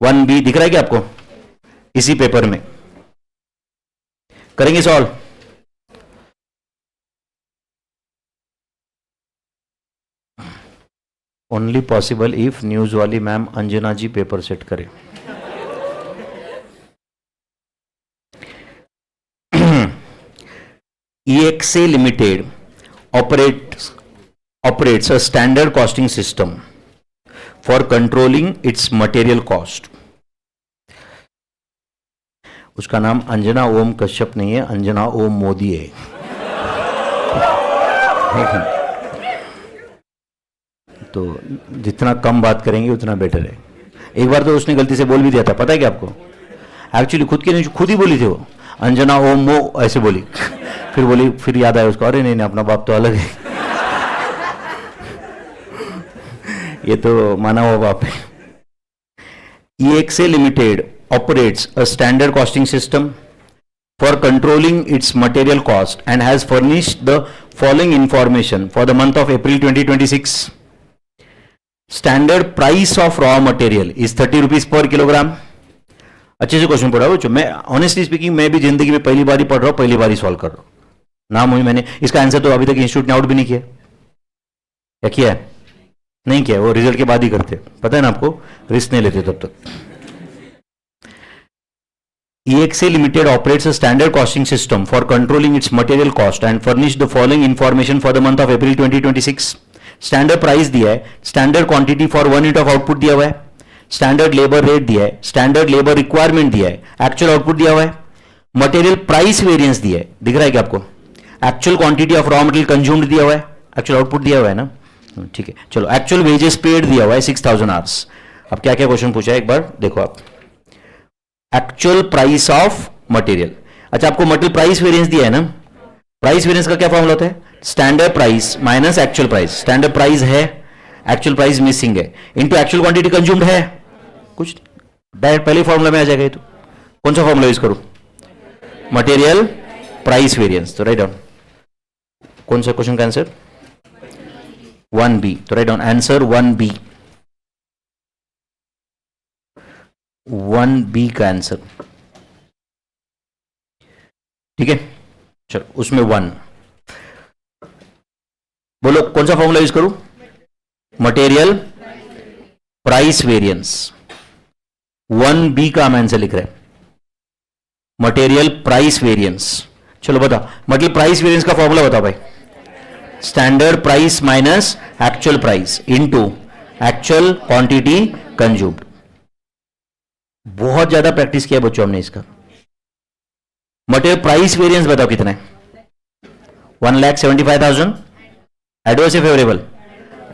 1B दिख रहा है क्या आपको? इसी पेपर में करेंगे solve. Only possible if news वाली मैम अंजना जी पेपर सेट करें। EXA Limited operates a standard costing system for controlling its material cost. उसका नाम अंजना ओम कश्यप नहीं है, अंजना ओम मोदी है। तो जितना कम बात करेंगे उतना बेटर है। एक बार तो उसने गलती से बोल भी दिया था, पता है क्या आपको? एक्चुअली खुद ही बोली थी वो, अंजना ओम मो ऐसे बोली। फिर बोली, फिर याद आया उसको, अरे नहीं अपना बाप तो अलग है। ये तो माना हुआ बाप है। EXA Limited operates a standard costing system for controlling its material cost and has furnished the following information for the month of April 2026. Standard price of raw material is 30 rupees per kilogram. अच्छे से question पढ़ा बच्चों, मैं honestly speaking मैं भी जिंदगी में पहली बार ही पढ़ रहा हूँ, पहली बार ही सॉल्व कर रहा हूँ। नाम हुई मैंने, इसका आंसर तो अभी तक इंस्टीट्यूट ने आउट भी नहीं किया। क्या किया है? नहीं किया, वो रिजल्ट के बाद ही करते, पता है ना आपको, रिस्क नहीं लेते तब तक। EXA Limited operates a standard costing system for controlling its material cost and furnished the following information for the month of April 2026. Standard price दिया है, standard quantity for 1 unit of output दिया हुआ है, standard labour rate दिया है, standard labour requirement दिया है, actual output दिया हुआ है, मटेरियल प्राइस वेरिएंस दिया है, दिख रहा है क्या आपको? Actual quantity of raw material consumed दिया हुआ है, एक्चुअल आउटपुट दिया हुआ है ना, ठीक है। चलो, एक्चुअल वेजेस पेड दिया हुआ है 6000 आवर्स। अब क्या क्या क्वेश्चन पूछा है एक बार देखो आप। एक्चुअल प्राइस ऑफ मटेरियल, अच्छा आपको मटेरियल प्राइस वेरिएंस दिया है ना, प्राइस वेरिएंस का क्या फॉर्मूला होता है? Standard price minus actual price. Standard price है, एक्चुअल प्राइस मिसिंग है, इनटू एक्चुअल क्वांटिटी कंज्यूम्ड है, कुछ डायरेक्ट पहले फॉर्मूला में आ जाएगा। ये तो कौन सा फॉर्मूला यूज करूं? Material price variance. तो राइट डाउन, कौन सा क्वेश्चन का आंसर? 1B। तो write down answer 1B, 1B का आंसर, ठीक है। चलो उसमें 1 बोलो, कौन सा फॉर्मूला यूज करूं? Material price variance. 1B का हम आंसर लिख रहे हैं, मटेरियल प्राइस वेरिएंस। चलो बताओ, मटेरियल प्राइस वेरिएंस का फॉर्मूला बताओ भाई। Standard price minus actual price into actual quantity consumed. बहुत ज्यादा प्रैक्टिस किया बच्चों हमने इसका। मटेरियल प्राइस वेरिएंस बताओ कितना है? 1,75,000। एडवर्स या favourable?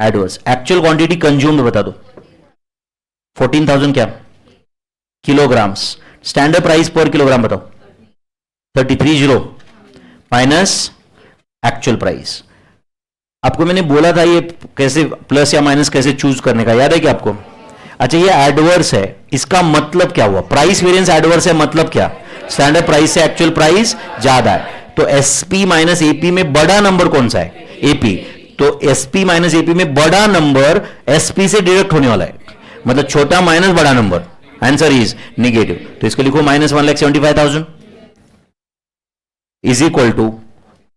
Adverse. Actual quantity consumed बता दो, 14,000 क्या? किलोग्राम्स। स्टैंडर्ड प्राइस पर किलोग्राम बताओ, 330 माइनस एक्चुअल प्राइस। आपको मैंने बोला था ये कैसे प्लस या माइनस कैसे चूज करने का, याद है क्या आपको? अच्छा, ये एडवर्स है, इसका मतलब क्या हुआ? प्राइस वेरिएंस एडवर्स है, मतलब क्या? स्टैंडर्ड प्राइस से एक्चुअल प्राइस ज्यादा है, तो एसपी माइनस एपी में बड़ा नंबर कौन सा है? एपी। तो एसपी माइनस एपी में बड़ा नंबर एसपी से डिडक्ट होने वाला है, मतलब छोटा माइनस बड़ा नंबर, आंसर इज नेगेटिव। तो इसको लिखो minus 1,75,000 is equal to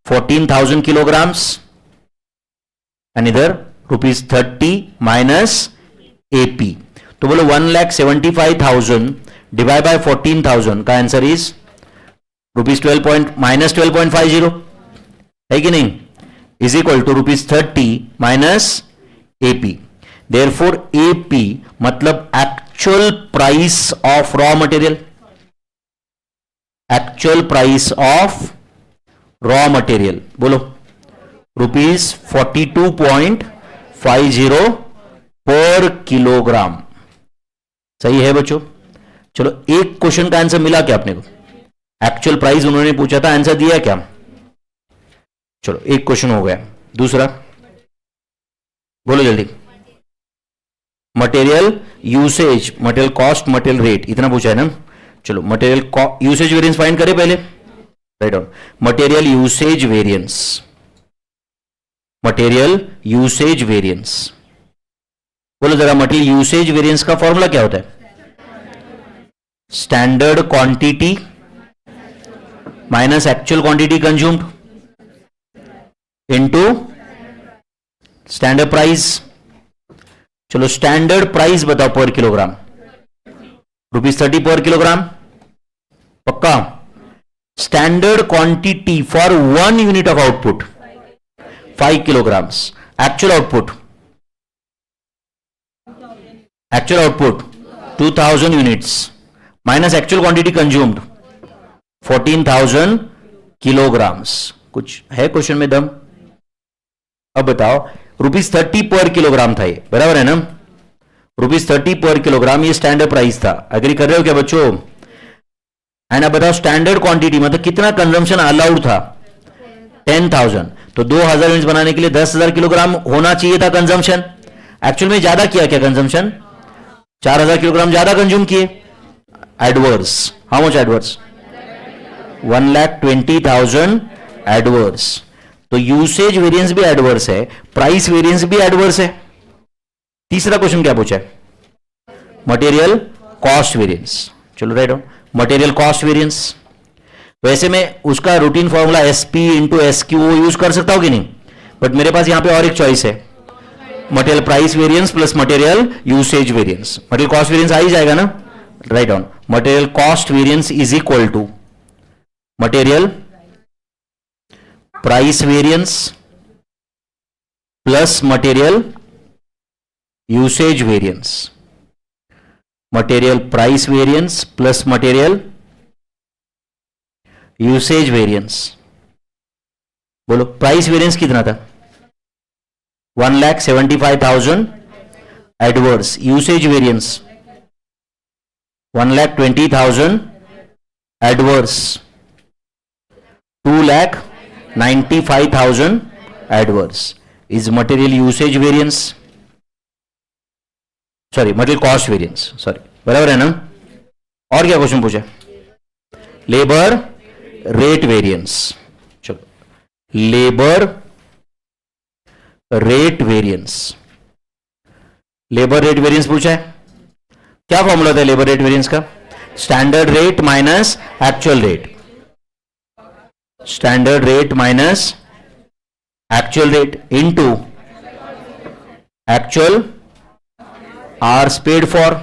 14,000 kilograms and इधर ₹30 माइनस एपी। तो बोलो 1,75,000 डिवाइड बाय 14,000 का आंसर इज माइनस 12.50 है कि नहीं? Is equal to ₹30 minus AP. Therefore AP मतलब actual price of raw material, actual price of raw material बोलो ₹42.50 पर किलोग्राम। सही है बच्चों? चलो, एक क्वेश्चन का आंसर मिला क्या अपने को? एक्चुअल प्राइस उन्होंने पूछा था, आंसर दिया क्या? चलो, एक क्वेश्चन हो गया। दूसरा बोलो जल्दी। Material usage, material cost, material rate, इतना पूछा है ना। चलो, मटेरियल यूसेज वेरिएंस फाइंड करें पहले। Right down, material usage variance, material usage variance. बोलो जरा, मटेरियल यूसेज वेरिएंस का फॉर्मूला क्या होता है? Standard quantity minus actual quantity consumed into standard price. चलो स्टैंडर्ड प्राइस बताओ पर किलोग्राम, ₹30 पर किलोग्राम, पक्का। Standard quantity for 1 unit of output 5 kilograms, actual output 2000 units minus actual quantity consumed 14,000 kilograms। कुछ है क्वेश्चन में दम? अब बताओ, ₹30 पर किलोग्राम था ये, बराबर है ना? ₹30 पर किलोग्राम ये स्टैंडर्ड प्राइस था। एग्री कर रहे हो क्या बच्चों? एंड अब बताओ स्टैंडर्ड क्वांटिटी मतलब कितना कंजम्पशन अलाउड था? 10,000। तो 2,000 यूनिट्स बनाने के लिए 10,000 किलोग्राम होना चाहिए था कंजम्पशन। एक्चुअल में ज्यादा किया क्या कंजम्पशन? 4,000 किलोग्राम ज्यादा कंज्यूम किए। Adverse, how much adverse? 1,20,000 adverse. तो यूसेज वेरिएंस भी एडवर्स है, प्राइस वेरिएंस भी एडवर्स है। तीसरा क्वेश्चन क्या पूछा है? Material cost variance. चलो right down, material cost variance. वैसे मैं उसका routine formula SP into SQ use कर सकता हूं कि नहीं, बट मेरे पास यहां पे और एक चॉइस है, material price variance plus material usage variance. Material cost variance आ ही जाएगा ना? Right down, material cost variance is equal to material price variance plus material usage variance. Material price variance plus material usage variance. बोलो price variance कितना था? 1,75,000 adverse. Usage variance 1,20,000 adverse. 2,95,000 adverse is material usage variance, sorry material cost variance, sorry, बराबर है ना? और क्या question पूछा? Labour rate variance. चलो labour rate variance, labour rate variance पूछा है। क्या फॉर्मूला था लेबर रेट वेरिएंस का? Standard rate minus actual rate, standard rate minus actual rate into actual hours paid for.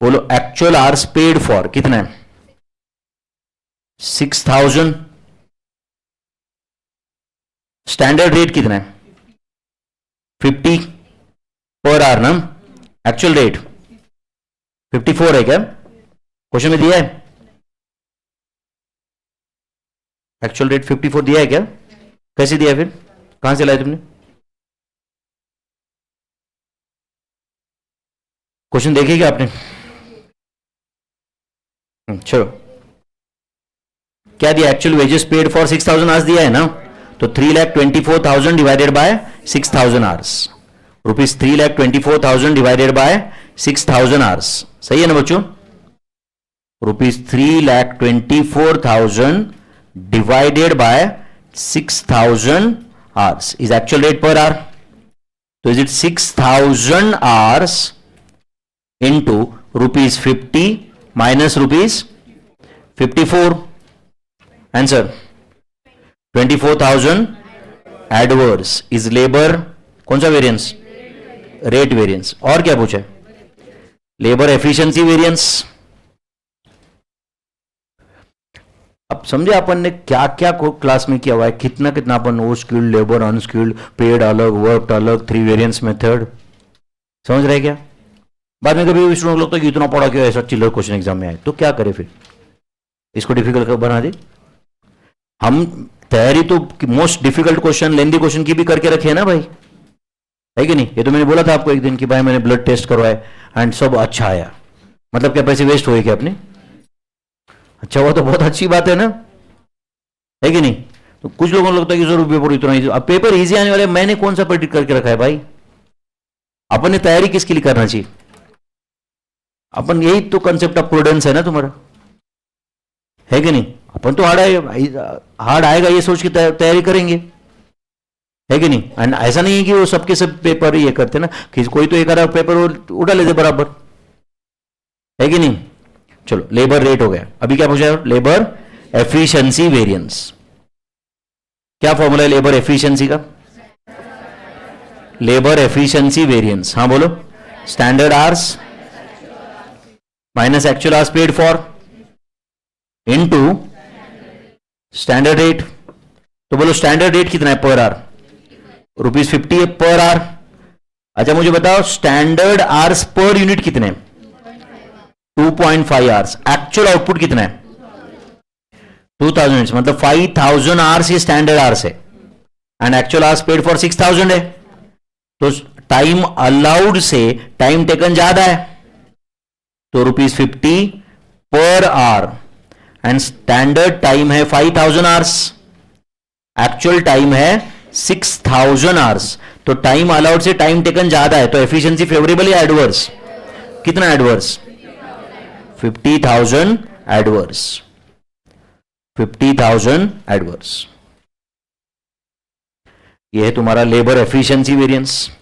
बोलो एक्चुअल आवर्स पेड फॉर कितना है? 6,000। Standard rate कितना है? 50 पर आवर ना? एक्चुअल रेट 54 है क्या? क्वेश्चन में दिया है एक्चुअल रेट 54 दिया है क्या? कैसे दिया है फिर? कहां से लाए तुमने? क्वेश्चन देखे क्या आपने? चलो क्या दिया? Actual wages paid for 6,000 hours दिया है ना? तो 3,24,000 divided by 6,000 hours, ₹3,24,000 divided by 6,000 hours. सही है ना बच्चों? ₹3,24,000 divided by 6,000 hours is actual rate per hour. तो is it 6,000 hours into ₹50 minus ₹54? Answer 24,000 adverse is labor कौन सा वेरिएंस? Rate variance. और क्या पूछा? Labour efficiency variance. अब समझे अपन ने क्या क्या क्लास में किया हुआ है, कितना कितना अपन वो स्किल्ड लेबर अनस्किल्ड पेड अलग वर्क अलग 3 वेरिएंस मेथड। समझ रहे क्या? बाद में कभी स्टूडेंट लगता है कि इतना पढ़ा क्यों ऐसा चिल्लर क्वेश्चन एग्जाम में आए, तो क्या करें फिर? इसको डिफिकल्ट बना दे। हम तैयारी तो most difficult question lengthy question की भी करके रखे है ना भाई, है कि नहीं? ये तो मैंने बोला था आपको एक दिन कि भाई मैंने ब्लड टेस्ट करवाए एंड सब अच्छा आया, मतलब क्या पैसे वेस्ट हुए क्या अपने? अच्छा हुआ तो बहुत अच्छी बात है ना, है कि नहीं? तो कुछ लोगों को लगता है कि जरूर पेपर इतना ईजी, अब पेपर ईजी आने वाले मैंने कौन सा प्रेडिक्ट करके रखा है भाई? अपन ने तैयारी किसके लिए करना चाहिए? अपन यही तो कंसेप्ट ऑफ प्रूडेंस है ना तुम्हारा, है कि नहीं? अपन तो हार्ड आएगा ये सोच के तैयारी करेंगे, है कि नहीं? एंड ऐसा नहीं है कि वो सबके सब पेपर ये करते ना, कि कोई तो एक आधा पेपर उड़ा लेते बराबर, है कि नहीं? चलो लेबर रेट हो गया, अभी क्या पूछा है? Labour efficiency variance. क्या फॉर्मूला है लेबर एफिशिएंसी का? लेबर एफिशिएंसी वेरिएंस, हाँ बोलो। Standard hours minus actual hours paid for into standard rate. तो बोलो स्टैंडर्ड रेट कितना है पर आवर? ₹50 per hour. अच्छा मुझे बताओ स्टैंडर्ड आवर्स पर यूनिट कितने? 2.5 आवर्स। एक्चुअल आउटपुट कितना है? 2000 यूनिट्स, मतलब 5000 आवर्स ये स्टैंडर्ड आवर्स है and actual hours paid for 6000 है। तो टाइम अलाउड से टाइम टेकन ज्यादा है, तो ₹50 per hour and standard time है 5000 आवर्स, एक्चुअल टाइम है 6000 आवर्स। तो टाइम अलाउड से टाइम टेकन ज्यादा है, तो एफिशिएंसी फेवरेबल या एडवर्स? कितना एडवर्स? 50,000 एडवर्स। 50,000 एडवर्स। यह है तुम्हारा लेबर एफिशिएंसी वेरिएंस।